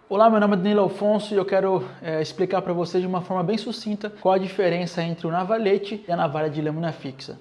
Olá, meu nome é Danilo Alfonso e eu quero explicar para você de uma forma bem sucinta qual a diferença entre o navalete e a navalha de lâmina fixa.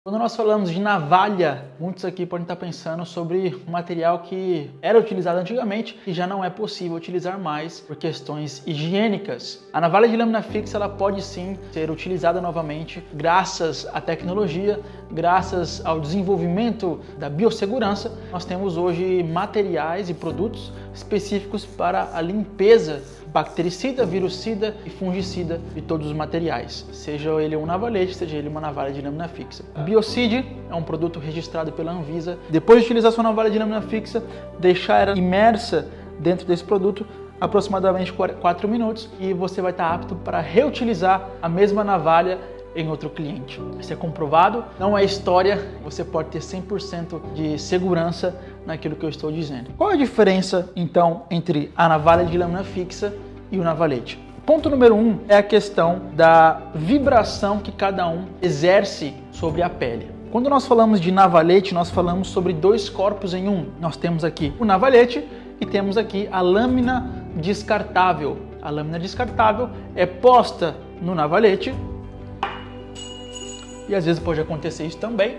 Quando nós falamos de navalha, muitos aqui podem estar pensando sobre um material que era utilizado antigamente e já não é possível utilizar mais por questões higiênicas. A navalha de lâmina fixa ela pode sim ser utilizada novamente graças à tecnologia, graças ao desenvolvimento da biossegurança. Nós temos hoje materiais e produtos específicos para a limpeza bactericida, virucida e fungicida de todos os materiais, seja ele um navalete, seja ele uma navalha de lâmina fixa. A Biocide é um produto registrado pela Anvisa. Depois de utilizar sua navalha de lâmina fixa, deixar ela imersa dentro desse produto aproximadamente 4 minutos e você vai estar apto para reutilizar a mesma navalha em outro cliente. Isso é comprovado, não é história, você pode ter 100% de segurança naquilo que eu estou dizendo. Qual a diferença, então, entre a navalha de lâmina fixa e o navalete? Ponto número 1 é a questão da vibração que cada um exerce sobre a pele. Quando nós falamos de navalete, nós falamos sobre dois corpos em um. Nós temos aqui o navalete e temos aqui a lâmina descartável. A lâmina descartável é posta no navalete. E às vezes pode acontecer isso também,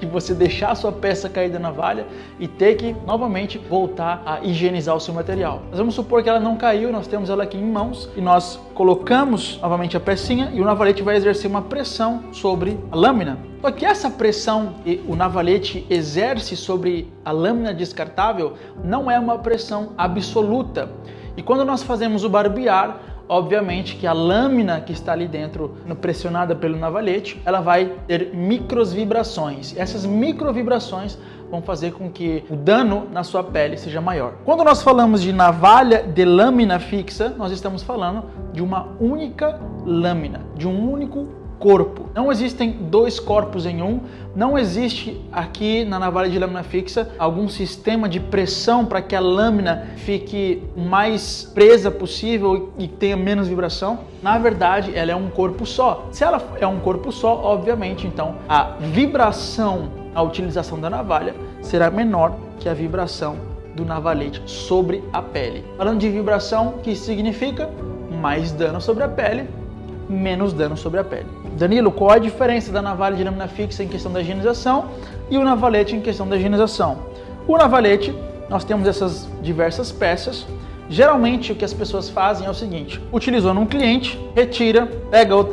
de você deixar a sua peça cair da navalha e ter que novamente voltar a higienizar o seu material. Mas vamos supor que ela não caiu, nós temos ela aqui em mãos e nós colocamos novamente a pecinha e o navalete vai exercer uma pressão sobre a lâmina. Só que essa pressão que o navalete exerce sobre a lâmina descartável não é uma pressão absoluta. E quando nós fazemos o barbear, obviamente que a lâmina que está ali dentro, pressionada pelo navalete, ela vai ter microvibrações. Essas microvibrações vão fazer com que o dano na sua pele seja maior. Quando nós falamos de navalha de lâmina fixa, nós estamos falando de uma única lâmina, de um único corpo. Não existem dois corpos em um, não existe aqui na navalha de lâmina fixa algum sistema de pressão para que a lâmina fique mais presa possível e tenha menos vibração. Na verdade, ela é um corpo só. Se ela é um corpo só, obviamente, então a vibração, a utilização da navalha será menor que a vibração do navalete sobre a pele. Falando de vibração, o que significa? Mais dano sobre a pele, menos dano sobre a pele. Danilo, qual a diferença da navalha de lâmina fixa em questão da higienização e o navalete em questão da higienização? O navalete, nós temos essas diversas peças. Geralmente o que as pessoas fazem é o seguinte: utilizou num cliente, retira,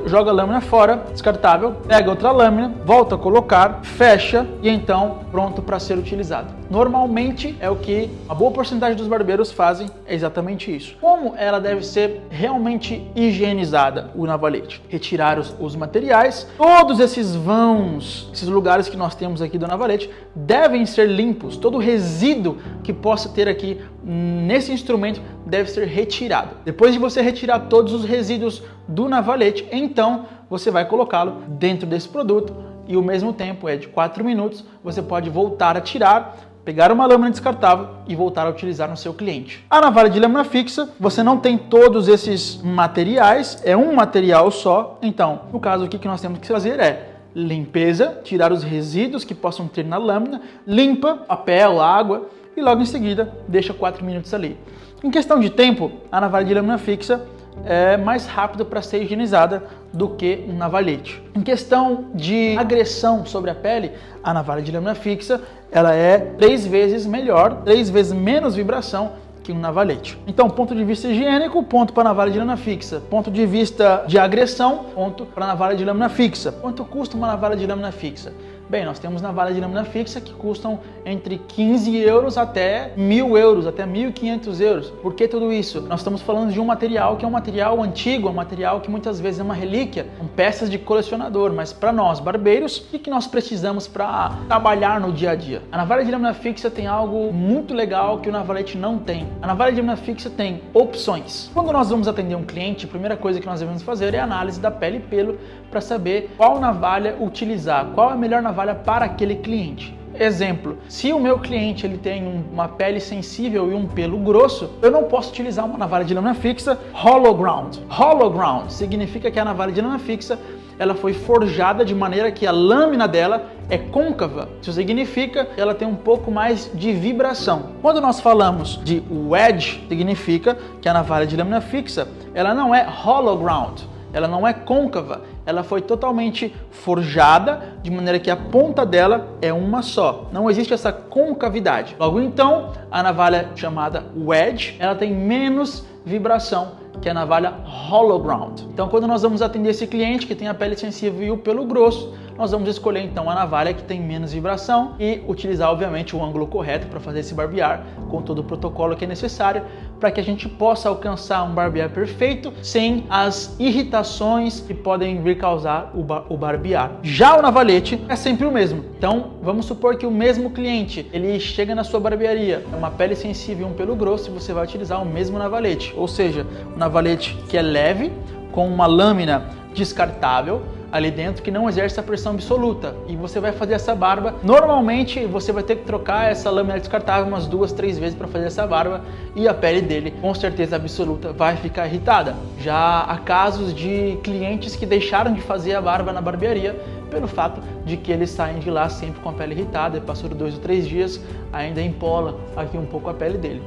joga a lâmina fora, descartável, pega outra lâmina, volta a colocar, fecha e então pronto para ser utilizado. Normalmente é o que a boa porcentagem dos barbeiros fazem, é exatamente isso. Como ela deve ser realmente higienizada, o navalete? Retirar os materiais, todos esses vãos, esses lugares que nós temos aqui do navalete devem ser limpos, todo resíduo que possa ter aqui nesse instrumento deve ser retirado. Depois de você retirar todos os resíduos do navalete, então você vai colocá-lo dentro desse produto e o mesmo tempo é de 4 minutos, você pode voltar a tirar, pegar uma lâmina descartável e voltar a utilizar no seu cliente. A navalha de lâmina fixa, você não tem todos esses materiais, é um material só, então no caso o que nós temos que fazer é limpeza, tirar os resíduos que possam ter na lâmina, limpa papel, água e logo em seguida deixa 4 minutos ali. Em questão de tempo, a navalha de lâmina fixa é mais rápida para ser higienizada do que um navalete. Em questão de agressão sobre a pele, a navalha de lâmina fixa ela é 3 vezes melhor, 3 vezes menos vibração que um navalete. Então, ponto de vista higiênico, ponto para a navalha de lâmina fixa. Ponto de vista de agressão, ponto para a navalha de lâmina fixa. Quanto custa uma navalha de lâmina fixa? Bem, nós temos navalha de lâmina fixa que custam entre 15 euros até 1.000 euros, até 1.500 euros. Por que tudo isso? Nós estamos falando de um material que é um material antigo, um material que muitas vezes é uma relíquia, são peças de colecionador, mas para nós, barbeiros, o que nós precisamos para trabalhar no dia a dia? A navalha de lâmina fixa tem algo muito legal que o navalete não tem. A navalha de lâmina fixa tem opções. Quando nós vamos atender um cliente, a primeira coisa que nós devemos fazer é a análise da pele e pelo para saber qual navalha utilizar, qual é a melhor navalha para aquele cliente. Exemplo, se o meu cliente ele tem uma pele sensível e um pelo grosso, eu não posso utilizar uma navalha de lâmina fixa hollow ground. Hollow ground significa que a navalha de lâmina fixa ela foi forjada de maneira que a lâmina dela é côncava. Isso significa que ela tem um pouco mais de vibração. Quando nós falamos de wedge, significa que a navalha de lâmina fixa, ela não é hollow ground, ela não é côncava, ela foi totalmente forjada de maneira que a ponta dela é uma só. Não existe essa concavidade. Logo então, a navalha chamada wedge, ela tem menos vibração que a navalha hollow ground. Então, quando nós vamos atender esse cliente que tem a pele sensível e o pelo grosso, nós vamos escolher então a navalha que tem menos vibração e utilizar, obviamente, o ângulo correto para fazer esse barbear com todo o protocolo que é necessário para que a gente possa alcançar um barbear perfeito sem as irritações que podem vir causar o barbear. Já o navalete é sempre o mesmo. Então, vamos supor que o mesmo cliente, ele chega na sua barbearia, é uma pele sensível e um pelo grosso, e você vai utilizar o mesmo navalete, ou seja, um navalete que é leve, com uma lâmina descartável ali dentro que não exerce a pressão absoluta, e você vai fazer essa barba. Normalmente você vai ter que trocar essa lâmina descartável umas 2, 3 vezes para fazer essa barba, e a pele dele com certeza absoluta vai ficar irritada. Já há casos de clientes que deixaram de fazer a barba na barbearia pelo fato de que eles saem de lá sempre com a pele irritada, e passou 2 ou 3 dias ainda empola aqui um pouco a pele dele.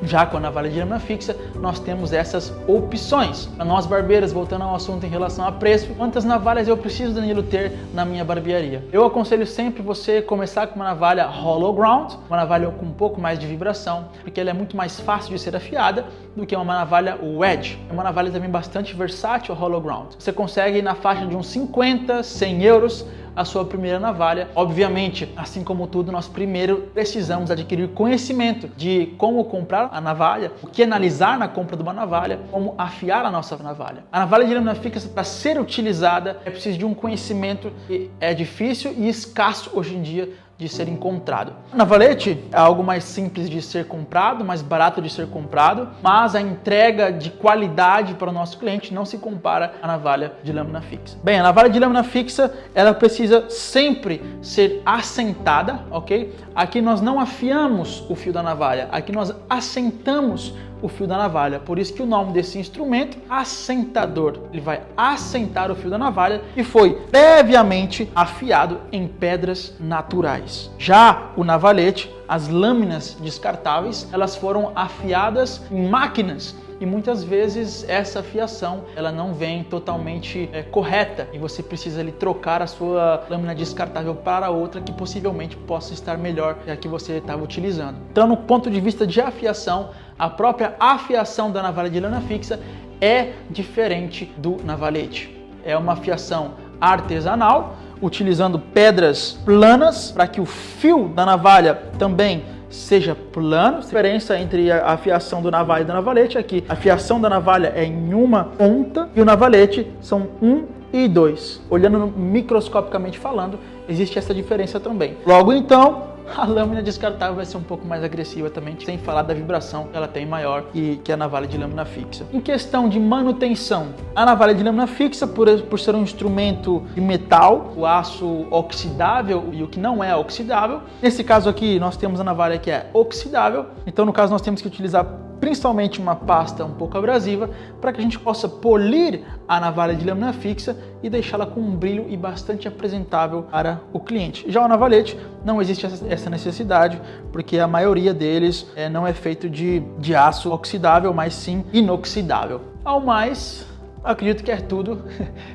Já com a navalha de lâmina fixa, nós temos essas opções. Para nós barbeiros, voltando ao assunto em relação a preço, quantas navalhas eu preciso, Danilo, ter na minha barbearia? Eu aconselho sempre você começar com uma navalha hollow ground, uma navalha com um pouco mais de vibração, porque ela é muito mais fácil de ser afiada do que uma navalha wedge. É uma navalha também bastante versátil, a hollow ground. Você consegue na faixa de uns 50, 100 euros a sua primeira navalha. Obviamente, assim como tudo, nós primeiro precisamos adquirir conhecimento de como comprar a navalha, o que analisar na compra de uma navalha, como afiar a nossa navalha. A navalha de lâmina fixa, para ser utilizada, é preciso de um conhecimento que é difícil e escasso hoje em dia de ser encontrado. O navalete é algo mais simples de ser comprado, mais barato de ser comprado, mas a entrega de qualidade para o nosso cliente não se compara à navalha de lâmina fixa. Bem, a navalha de lâmina fixa, ela precisa sempre ser assentada, ok? Aqui nós não afiamos o fio da navalha, aqui nós assentamos o fio da navalha, por isso que o nome desse instrumento, assentador. Ele vai assentar o fio da navalha e foi previamente afiado em pedras naturais. Já o navalete, as lâminas descartáveis, elas foram afiadas em máquinas, e muitas vezes essa afiação ela não vem totalmente correta, e você precisa ali trocar a sua lâmina descartável para outra que possivelmente possa estar melhor que a que você estava utilizando. Então, no ponto de vista de afiação, a própria afiação da navalha de lâmina fixa é diferente do navalete. É uma afiação artesanal, utilizando pedras planas para que o fio da navalha também seja plano. A diferença entre a afiação do navalha e do navalete é que a afiação da navalha é em uma ponta e o navalete são 1 e 2. Olhando microscopicamente falando, existe essa diferença também. Logo então, a lâmina descartável vai ser um pouco mais agressiva também, sem falar da vibração que ela tem maior que a navalha de lâmina fixa. Em questão de manutenção, a navalha de lâmina fixa, por ser um instrumento de metal, o aço oxidável e o que não é oxidável. Nesse caso aqui, nós temos a navalha que é oxidável, então no caso nós temos que utilizar principalmente uma pasta um pouco abrasiva para que a gente possa polir a navalha de lâmina fixa e deixá-la com um brilho e bastante apresentável para o cliente. Já o navalete, não existe essa necessidade, porque a maioria deles não é feito de aço oxidável, mas sim inoxidável. Ao mais, acredito que é tudo.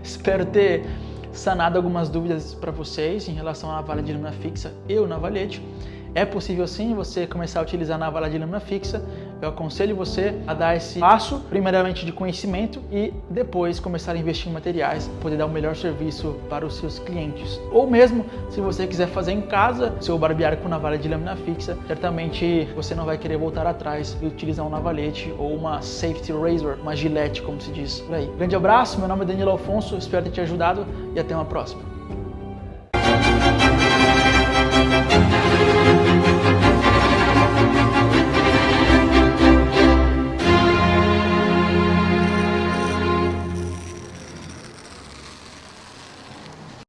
Espero ter sanado algumas dúvidas para vocês em relação à navalha de lâmina fixa e o navalete. É possível sim você começar a utilizar a navalha de lâmina fixa. Eu aconselho você a dar esse passo, primeiramente de conhecimento, e depois começar a investir em materiais para poder dar o melhor serviço para os seus clientes. Ou mesmo, se você quiser fazer em casa, seu barbear com navalha de lâmina fixa, certamente você não vai querer voltar atrás e utilizar um navalete ou uma safety razor, uma gilete, como se diz por aí. Grande abraço, meu nome é Danilo Afonso, espero ter te ajudado e até uma próxima.